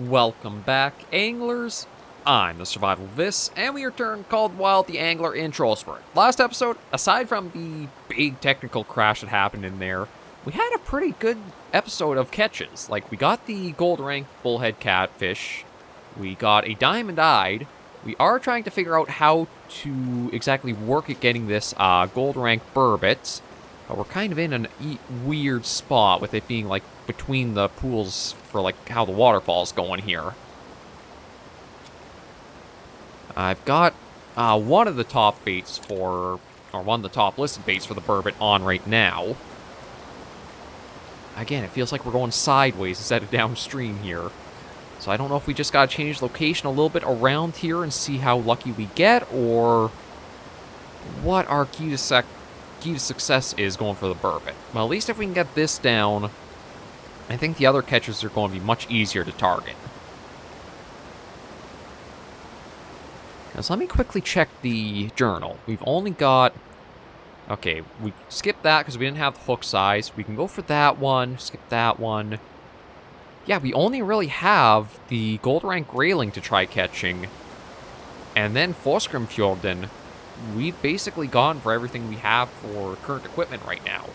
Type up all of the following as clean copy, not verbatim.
Welcome back, anglers. I'm the Survival Vis, and we return Called Wild the Angler in Trollsporet. Last episode, aside from the big technical crash that happened in there, we had a pretty good episode of catches. Like, we got the gold rank bullhead catfish, we got a diamond-eyed. We are trying to figure out how to exactly work at getting this gold rank burbot, but we're kind of in a weird spot with it being like between the pools for like how the waterfall's going here. I've got one of the top baits for, or one of the top listed baits for the burbot on right now. Again, it feels like we're going sideways instead of downstream here. So I don't know if we just gotta change location a little bit around here and see how lucky we get, or what our key to success is going for the burbot. Well, at least if we can get this down, I think the other catches are going to be much easier to target. Now, so let me quickly check the journal. We've only got... Okay, we skipped that because we didn't have the hook size. We can go for that one, skip that one. Yeah, we only really have the gold rank grayling to try catching. And then Fossegrimfjorden. We've basically gone for everything we have for current equipment right now.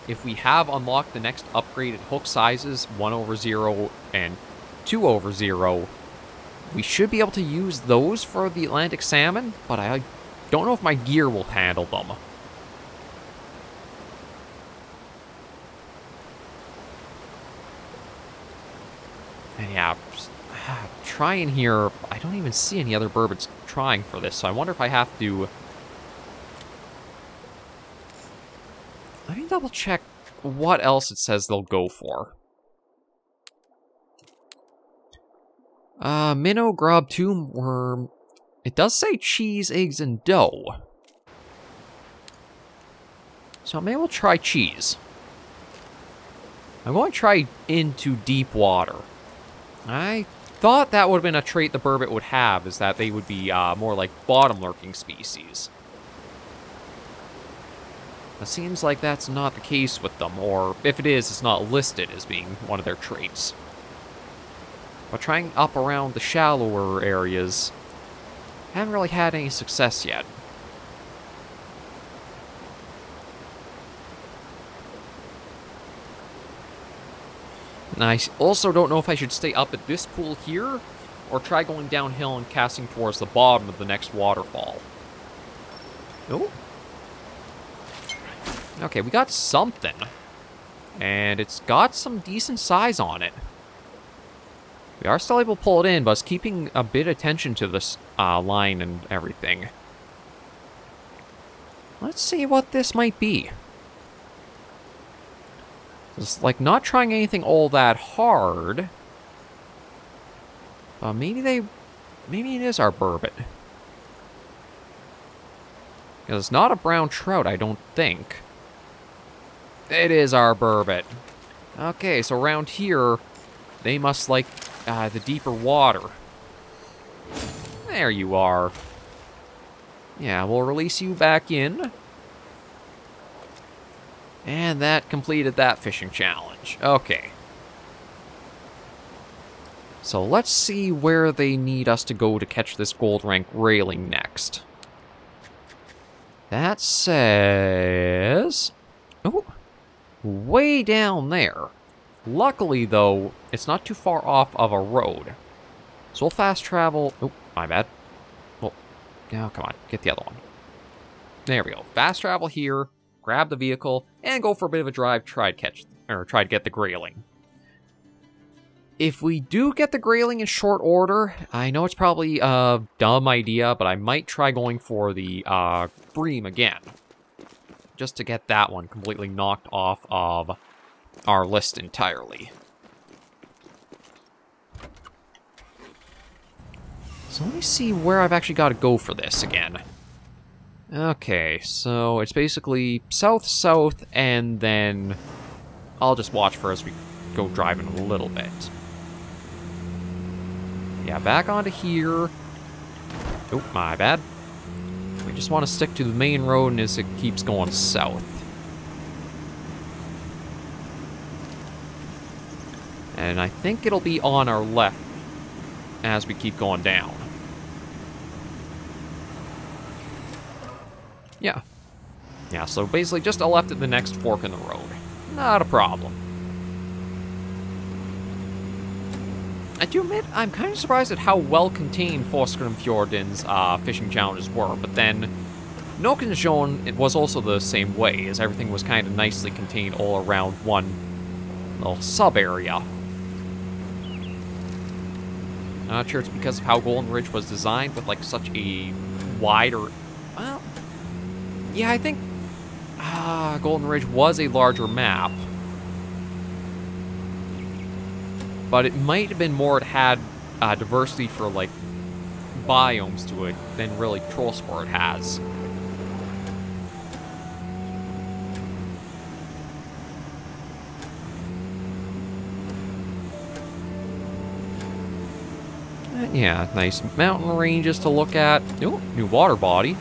If we have unlocked the next upgraded hook sizes, 1/0 and 2/0, we should be able to use those for the Atlantic Salmon, but I don't know if my gear will handle them. And yeah, trying here, I don't even see any other burbots trying for this, so I wonder if I have to... Let me double check what else it says they'll go for. Minnow, grub, tomb worm. It does say cheese, eggs, and dough. So maybe we'll try cheese. I'm going to try into deep water. I thought that would have been a trait the burbot would have, is that they would be more like bottom-lurking species. It seems like that's not the case with them, or if it is, it's not listed as being one of their traits. But trying up around the shallower areas, haven't really had any success yet. And I also don't know if I should stay up at this pool here, or try going downhill and casting towards the bottom of the next waterfall. Oh. Okay, we got something. And it's got some decent size on it. We are still able to pull it in, but it's keeping a bit of attention to this line and everything. Let's see what this might be. It's like not trying anything all that hard. Maybe it is our burbot. Because it's not a brown trout, I don't think. It is our burbot. Okay, so around here, they must like the deeper water. There you are. Yeah, we'll release you back in. And that completed that fishing challenge. Okay. So let's see where they need us to go to catch this gold rank grayling next. That says... Oh, way down there. Luckily, though, it's not too far off of a road. So we'll fast travel... Oh, my bad. Well, oh, come on, get the other one. There we go. Fast travel here, grab the vehicle, and go for a bit of a drive, try to get the grayling. If we do get the grayling in short order, I know it's probably a dumb idea, but I might try going for the bream again. Just to get that one completely knocked off of our list entirely. So let me see where I've actually got to go for this again. Okay, so it's basically south-south, and then I'll just watch for as we go driving a little bit. Yeah, back onto here. Oh, my bad. We just want to stick to the main road as it keeps going south. And I think it'll be on our left as we keep going down. Yeah. Yeah, so basically just a left at the next fork in the road. Not a problem. I do admit, I'm kind of surprised at how well contained Fossegrimfjorden's fishing challenges were, but then Nokkensjøen, it was also the same way, as everything was kind of nicely contained all around one little sub-area. I'm not sure it's because of how Golden Ridge was designed with, like, such a wider... Well, yeah, I think Golden Ridge was a larger map. But it might have been more it had diversity for, like, biomes to it than really Trollsporet has. Yeah, nice mountain ranges to look at. Ooh, new water body.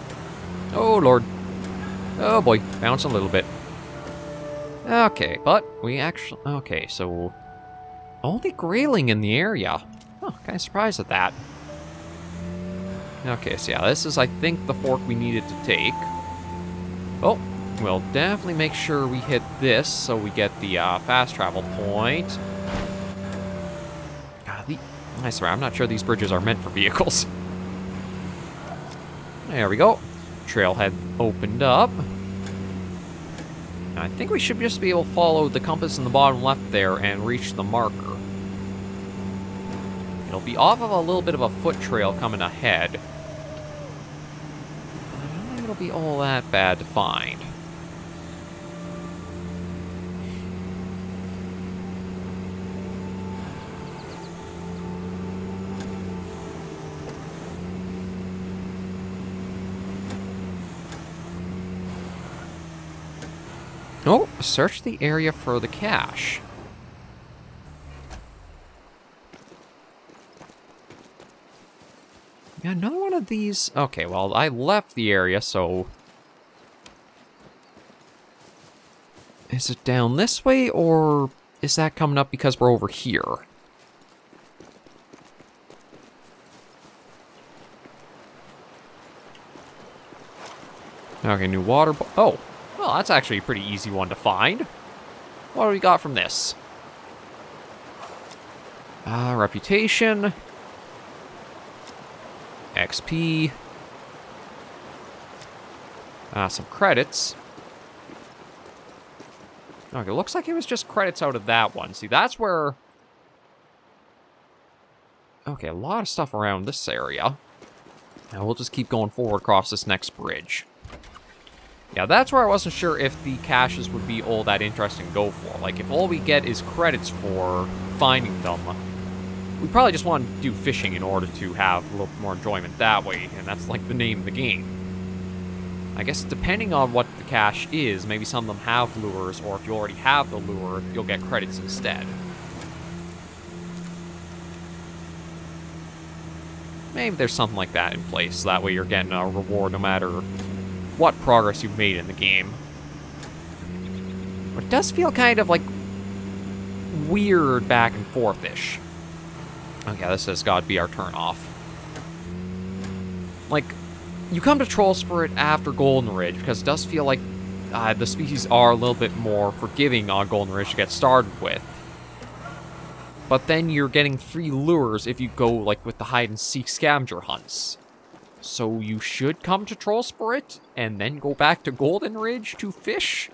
Oh, Lord. Oh, boy. Bounce a little bit. Okay, but we actually... Okay, so... Only grayling in the area. Oh, kind of surprised at that. Okay, so yeah, this is, I think, the fork we needed to take. Oh, we'll definitely make sure we hit this so we get the fast travel point. I swear, I'm not sure these bridges are meant for vehicles. There we go. Trailhead opened up. I think we should just be able to follow the compass in the bottom left there and reach the marker. It'll be off of a little bit of a foot trail coming ahead. I don't think it'll be all that bad to find. Oh, search the area for the cache. Yeah, another one of these... Okay, well, I left the area, so... Is it down this way, or is that coming up because we're over here? Okay, new water... Oh! Well, that's actually a pretty easy one to find. What do we got from this? Reputation. XP. Some credits. Okay, looks like it was just credits out of that one. See, that's where... Okay, a lot of stuff around this area. Now we'll just keep going forward across this next bridge. Yeah, that's where I wasn't sure if the caches would be all that interesting to go for. Like, if all we get is credits for finding them, we probably just want to do fishing in order to have a little more enjoyment that way, and that's like the name of the game. I guess depending on what the cache is, maybe some of them have lures, or if you already have the lure, you'll get credits instead. Maybe there's something like that in place, so that way you're getting a reward no matter what progress you've made in the game. But it does feel kind of like weird back and forth-ish. Okay, this has got to be our turn-off. Like, you come to Trollsporet after Golden Ridge, because it does feel like the species are a little bit more forgiving on Golden Ridge to get started with. But then you're getting free lures if you go, like, with the hide-and-seek scavenger hunts. So you should come to Trollsporet, and then go back to Golden Ridge to fish?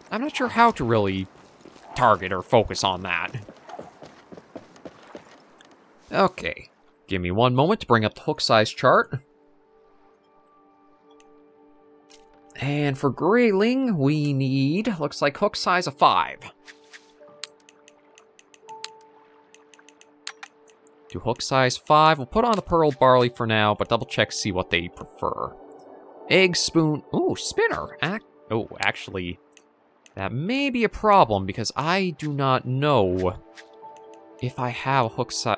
I'm not sure how to really target or focus on that. Okay, give me one moment to bring up the hook size chart. And for grayling, we need, looks like hook size of 5. To hook size 5, we'll put on the pearl barley for now, but double check to see what they prefer. Egg, spoon, ooh, spinner. Oh, actually, that may be a problem because I do not know if I have a hook size.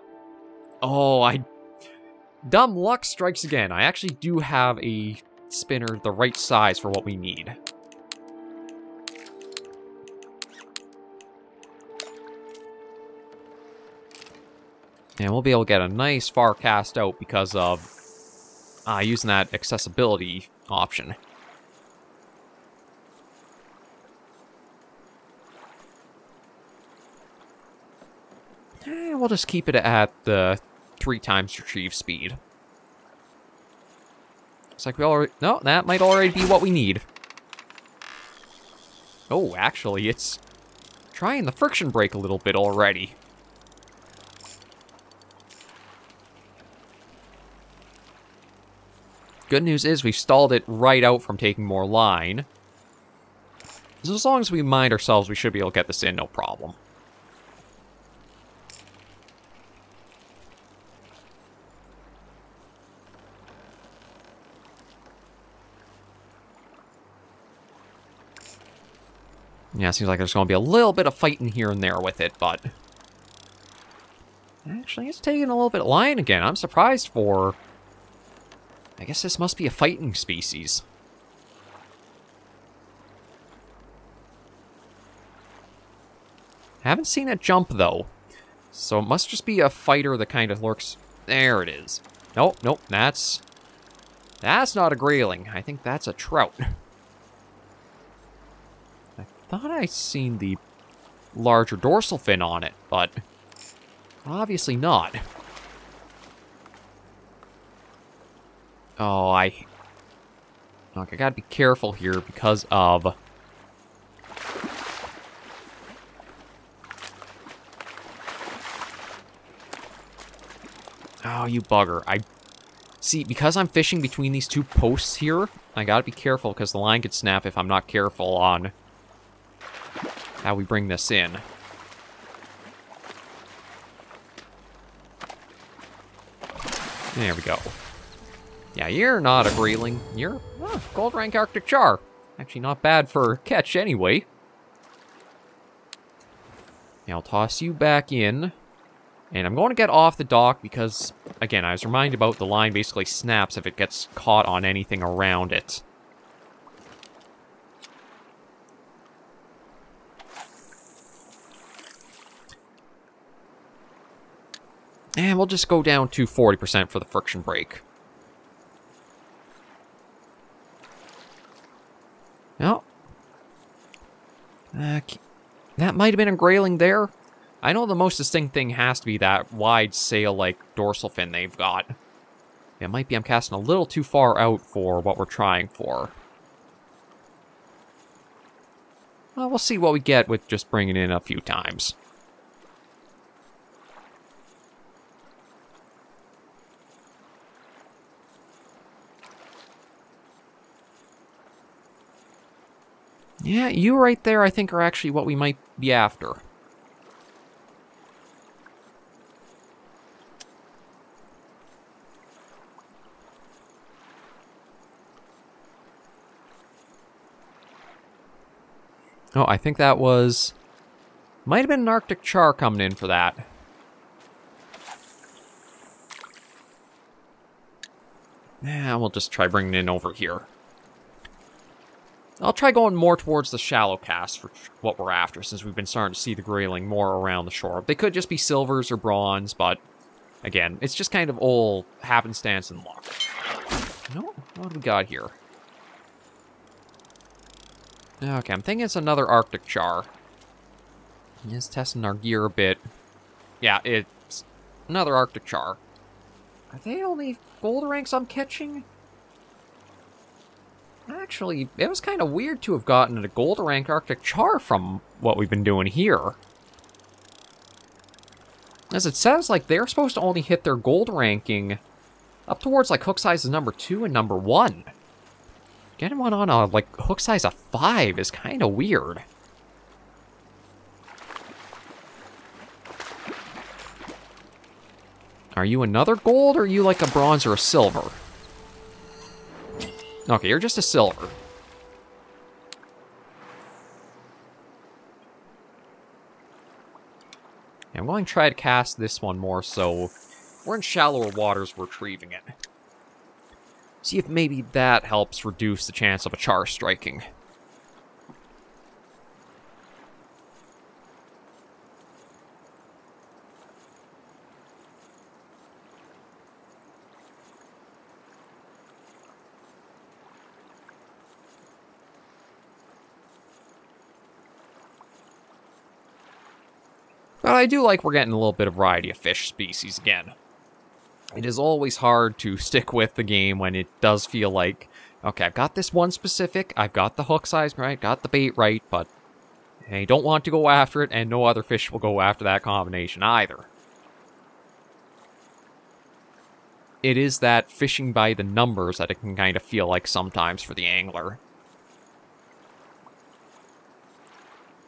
Oh, dumb luck strikes again. I actually do have a spinner the right size for what we need. And we'll be able to get a nice far cast out because of using that accessibility option. We'll just keep it at the 3 times retrieve speed. Looks like we already... No, that might already be what we need. Oh, actually, it's trying the friction brake a little bit already. Good news is we've stalled it right out from taking more line. So as long as we mind ourselves, we should be able to get this in, no problem. Yeah, it seems like there's going to be a little bit of fighting here and there with it, but... Actually, it's taking a little bit of line again. I'm surprised for... I guess this must be a fighting species. Haven't seen it jump, though. So it must just be a fighter that kind of lurks... There it is. Nope, nope, that's not a grayling. I think that's a trout. I thought I'd seen the larger dorsal fin on it, but obviously not. Oh, okay, I gotta be careful here because of... Oh, you bugger. See, because I'm fishing between these 2 posts here, I gotta be careful because the line could snap if I'm not careful on how we bring this in. There we go. Yeah, you're not a grayling. You're gold rank Arctic char. Actually, not bad for a catch anyway. Now I'll toss you back in. And I'm going to get off the dock because, again, I was reminded about the line basically snaps if it gets caught on anything around it. And we'll just go down to 40% for the friction brake. Oh. That might have been a grayling there. I know the most distinct thing has to be that wide sail-like dorsal fin they've got. It might be I'm casting a little too far out for what we're trying for. Well, we'll see what we get with just bringing it in a few times. Yeah, you right there I think are actually what we might be after. Oh, I think that was... Might have been an Arctic char coming in for that. Yeah, we'll just try bringing it in over here. I'll try going more towards the shallow cast for what we're after, since we've been starting to see the grayling more around the shore. They could just be silvers or bronze, but again, it's just kind of all happenstance and luck. No, what do we got here? Okay, I'm thinking it's another Arctic char. Just testing our gear a bit. Yeah, it's another Arctic char. Are they only gold ranks I'm catching? Actually, it was kind of weird to have gotten a gold rank Arctic char from what we've been doing here. As it says, like, they're supposed to only hit their gold ranking up towards, like, hook sizes number 2 and number 1. Getting one on a, like, hook size of 5 is kind of weird. Are you another gold, or are you like a bronze or a silver? Okay, you're just a silver. Yeah, I'm going to try to cast this one more so we're in shallower waters retrieving it. See if maybe that helps reduce the chance of a char striking. But I do like we're getting a little bit of variety of fish species again. It is always hard to stick with the game when it does feel like, okay, I've got this one specific, I've got the hook size right, got the bait right, but I don't want to go after it, and no other fish will go after that combination either. It is that fishing by the numbers that it can kind of feel like sometimes for the angler.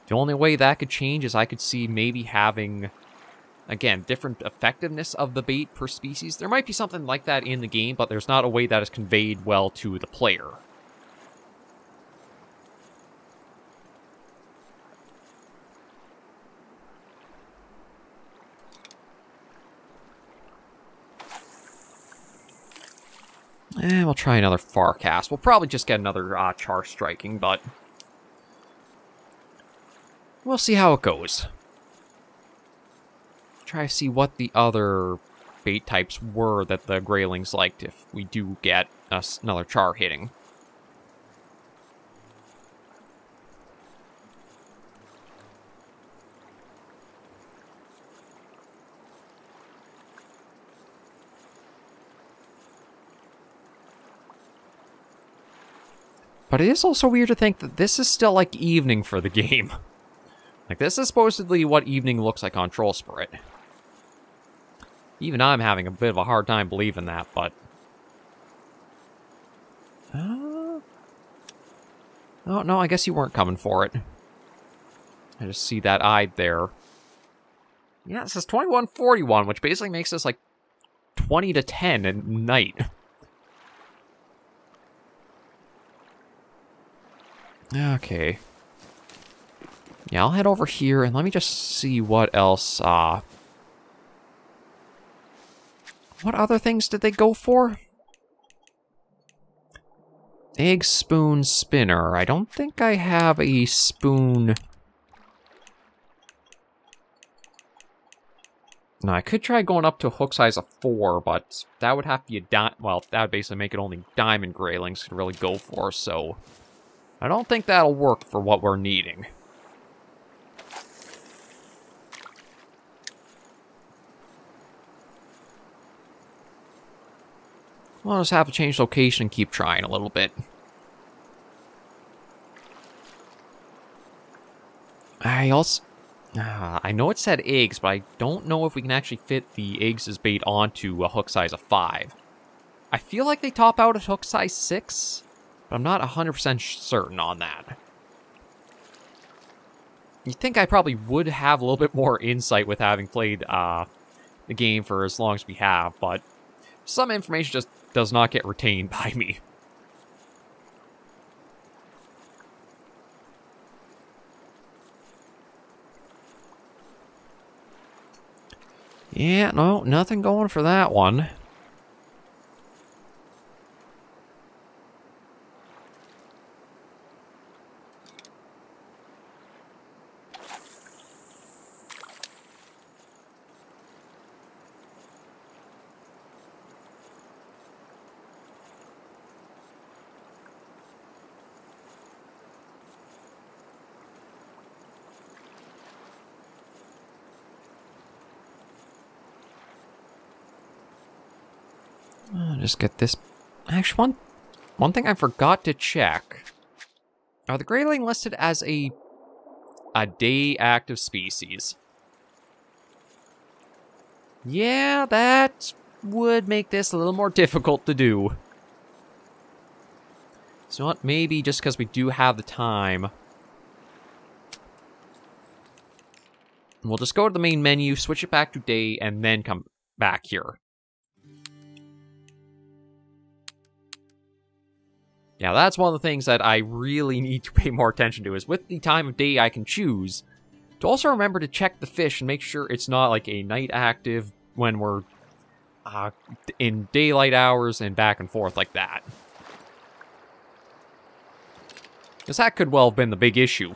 The only way that could change is I could see maybe having, again, different effectiveness of the bait per species. There might be something like that in the game, but there's not a way that is conveyed well to the player. And we'll try another far cast. We'll probably just get another char striking, but we'll see how it goes. Try to see what the other bait types were that the graylings liked if we do get us another char hitting. But it is also weird to think that this is still like evening for the game. Like, this is supposedly what evening looks like on Trollsporet. Even I'm having a bit of a hard time believing that, but... Oh, no, I guess you weren't coming for it. I just see that eye there. Yeah, it says 21:41, which basically makes this like 20 to 10 at night. Okay. Yeah, I'll head over here and let me just see what else, what other things did they go for? Egg, spoon, spinner. I don't think I have a spoon. No, I could try going up to a hook size of 4, but that would have to be a well, that would basically make it only diamond graylings could really go for, so I don't think that'll work for what we're needing. We'll just have to change location and keep trying a little bit. I know it said eggs, but I don't know if we can actually fit the eggs as bait onto a hook size of 5. I feel like they top out at hook size 6, but I'm not 100% certain on that. You'd think I probably would have a little bit more insight with having played the game for as long as we have, but some information just does not get retained by me. Yeah, no, nothing going for that one. Just get this. Actually, one thing I forgot to check. Are the grayling listed as a day active species? Yeah, that would make this a little more difficult to do. So what? Maybe just because we do have the time, we'll just go to the main menu, switch it back to day, and then come back here. Yeah, that's one of the things that I really need to pay more attention to, is with the time of day I can choose, to also remember to check the fish and make sure it's not like a night active when we're in daylight hours and back and forth like that. Because that could well have been the big issue.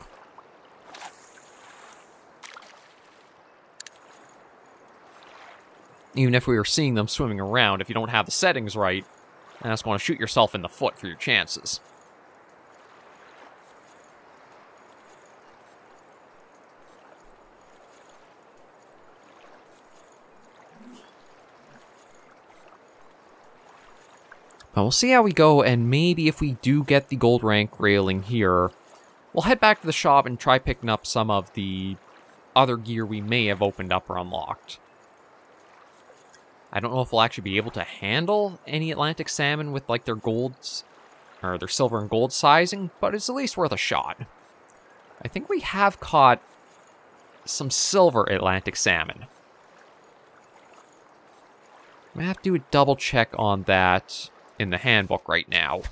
Even if we were seeing them swimming around, if you don't have the settings right, that's going to shoot yourself in the foot for your chances. But we'll see how we go, and maybe if we do get the gold rank grayling here, we'll head back to the shop and try picking up some of the other gear we may have opened up or unlocked. I don't know if we'll actually be able to handle any Atlantic salmon with, like, their golds, or their silver and gold sizing, but it's at least worth a shot. I think we have caught some silver Atlantic salmon. I have to do a double check on that in the handbook right now.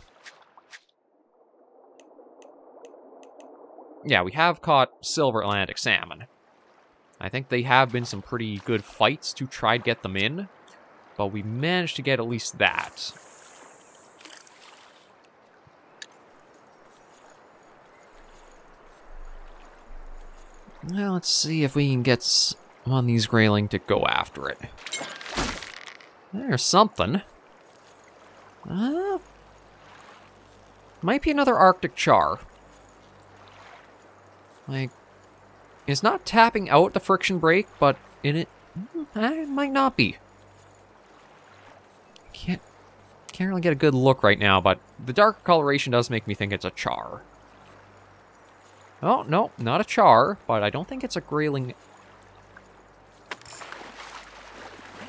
Yeah, we have caught silver Atlantic salmon. I think they have been some pretty good fights to try to get them in, but we managed to get at least that. Well, let's see if we can get one of these grayling to go after it. There's something. Might be another Arctic char. Like, it's not tapping out the friction break, but it might not be. Can't really get a good look right now, but the darker coloration does make me think it's a char. Oh, no, not a char, but I don't think it's a grayling.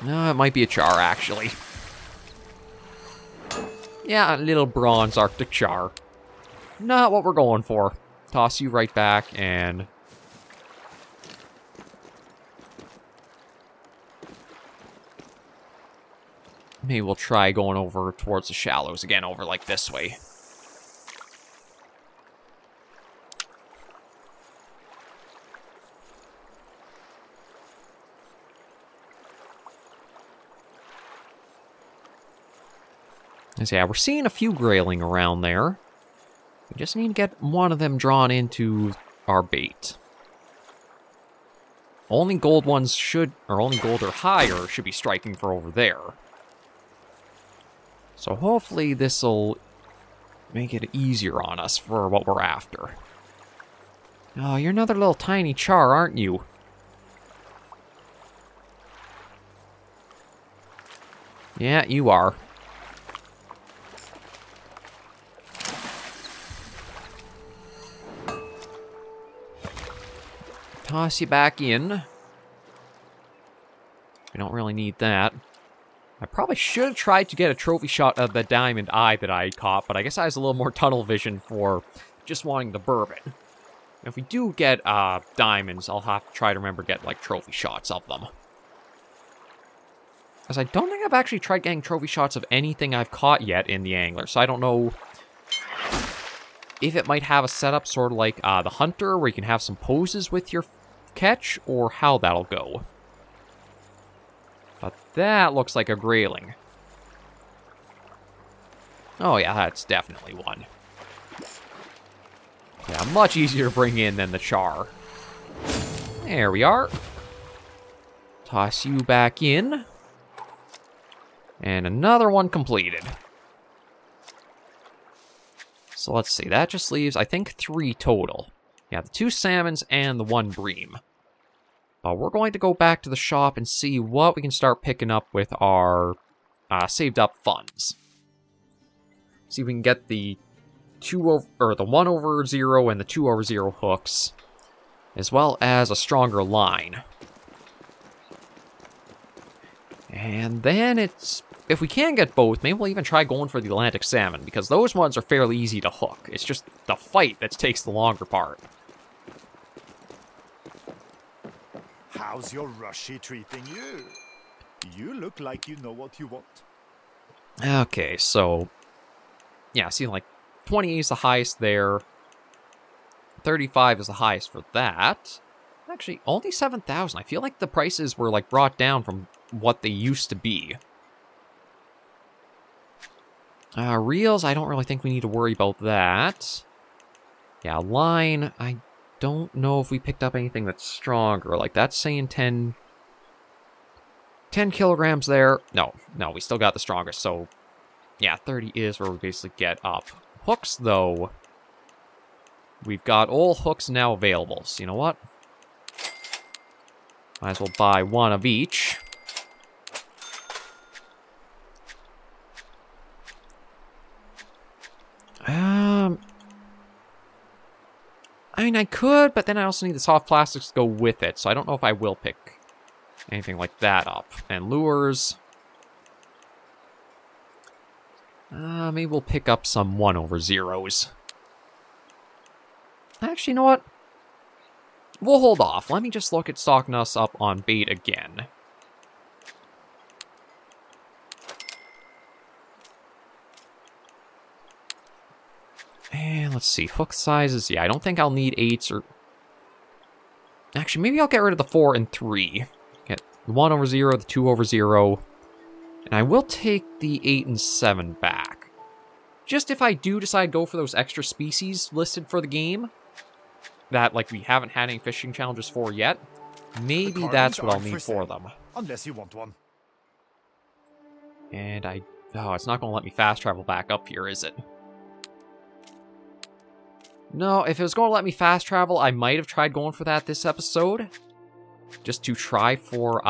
No, it might be a char, actually. Yeah, a little bronze Arctic char. Not what we're going for. Toss you right back, and... maybe we'll try going over towards the shallows again, over like this way. So yeah, we're seeing a few grayling around there. We just need to get one of them drawn into our bait. Only gold ones should, or only gold or higher, should be striking for over there. So hopefully this'll make it easier on us for what we're after. Oh, you're another little tiny char, aren't you? Yeah, you are. Toss you back in. We don't really need that. I probably should have tried to get a trophy shot of the diamond eye that I caught, but I guess I was a little more tunnel vision for just wanting the burbot. If we do get diamonds, I'll have to try to remember to get, like, trophy shots of them. Because I don't think I've actually tried getting trophy shots of anything I've caught yet in the angler, so I don't know if it might have a setup sort of like the Hunter, where you can have some poses with your catch, or how that'll go. But that looks like a grayling. Oh yeah, that's definitely one. Yeah, much easier to bring in than the char. There we are. Toss you back in. And another one completed. So let's see, that just leaves, I think, 3 total. Yeah, the 2 salmons and the 1 bream. We're going to go back to the shop and see what we can start picking up with our saved up funds. See if we can get the 1 over 0 and the 2 over 0 hooks, as well as a stronger line. And then it's, if we can get both, maybe we'll even try going for the Atlantic salmon, because those ones are fairly easy to hook. It's just the fight that takes the longer part. How's your Rushy treating you? You look like you know what you want. Okay, so... yeah, see, like, 20 is the highest there. 35 is the highest for that. Actually, only 7,000. I feel like the prices were, like, brought down from what they used to be. Reels, I don't really think we need to worry about that. Yeah, line, I don't know if we picked up anything that's stronger. Like, that's saying 10 kilograms there. No, we still got the strongest. So, yeah, 30 is where we basically get up. Hooks, though, we've got all hooks now available. So, you know what? Might as well buy 1 of each. I mean, I could, but then I also need the soft plastics to go with it, so I don't know if I will pick anything like that up. And lures. Maybe we'll pick up some 1/0s. Actually, you know what? We'll hold off. Let me just look at stocking us up on bait again. And let's see, hook sizes. Yeah, I don't think I'll need 8s or... Actually, maybe I'll get rid of the 4 and 3. Get the 1/0, the 2/0. And I will take the 8 and 7 back. Just if I do decide to go for those extra species listed for the game, that, like, we haven't had any fishing challenges for yet, maybe that's what I'll need for them. Unless you want one. And oh, it's not going to let me fast travel back up here, is it? No, if it was going to let me fast travel, I might have tried going for that this episode. Just to try for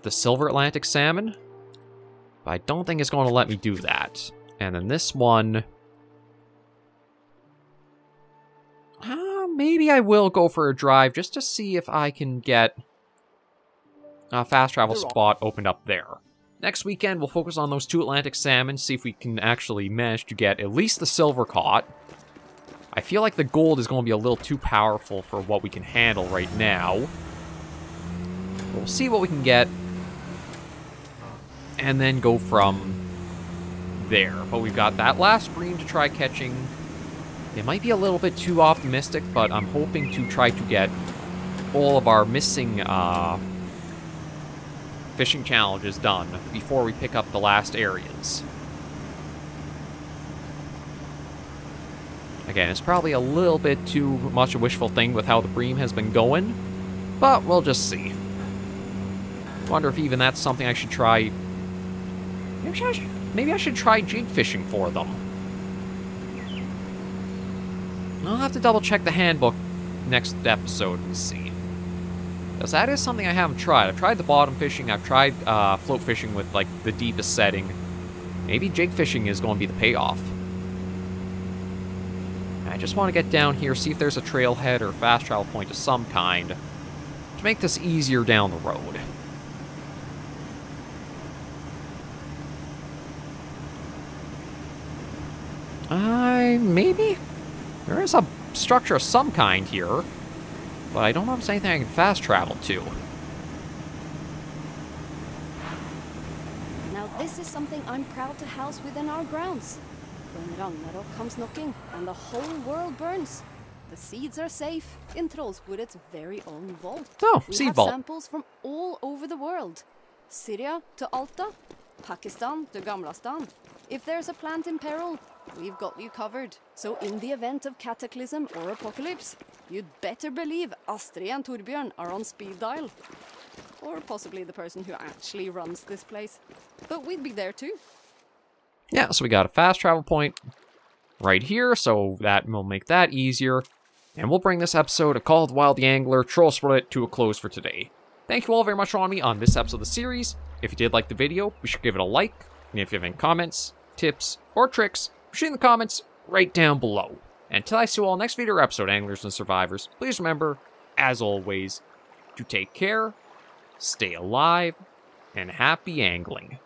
the silver Atlantic salmon. But I don't think it's going to let me do that. And then this one... maybe I will go for a drive just to see if I can get a fast travel spot opened up there. Next weekend, we'll focus on those 2 Atlantic salmon, see if we can actually manage to get at least the silver caught. I feel like the gold is going to be a little too powerful for what we can handle right now. We'll see what we can get, and then go from there. But we've got that last bream to try catching. It might be a little bit too optimistic, but I'm hoping to try to get all of our missing fishing challenges done before we pick up the last areas. Again, it's probably a little bit too much a wishful thing with how the bream has been going, but we'll just see. Wonder if even that's something I should try. Maybe I should try jig fishing for them. I'll have to double check the handbook next episode and see. Because that is something I haven't tried. I've tried the bottom fishing, I've tried float fishing with like the deepest setting. Maybe jig fishing is going to be the payoff. I just want to get down here, see if there's a trailhead or fast travel point of some kind to make this easier down the road. Maybe? There is a structure of some kind here, but I don't know if it's anything I can fast travel to. Now this is something I'm proud to house within our grounds. When Ragnarok comes knocking and the whole world burns, the seeds are safe in Trollsporet's very own vault. Oh, we seed have vault. Samples from all over the world. Syria to Alta, Pakistan to Gamlastan. If there's a plant in peril, we've got you covered. So in the event of cataclysm or apocalypse, you'd better believe Astrid and Torbjörn are on speed dial. Or possibly the person who actually runs this place. But we'd be there too. Yeah, so we got a fast travel point right here, so that will make that easier. And we'll bring this episode of Call of the Wild the Angler, Trollsporet to a close for today. Thank you all very much for joining me on this episode of the series. If you did like the video, be sure to give it a like. And if you have any comments, tips, or tricks, shoot in the comments right down below. And until I see you all next video or episode, Anglers and Survivors, please remember, as always, to take care, stay alive, and happy angling.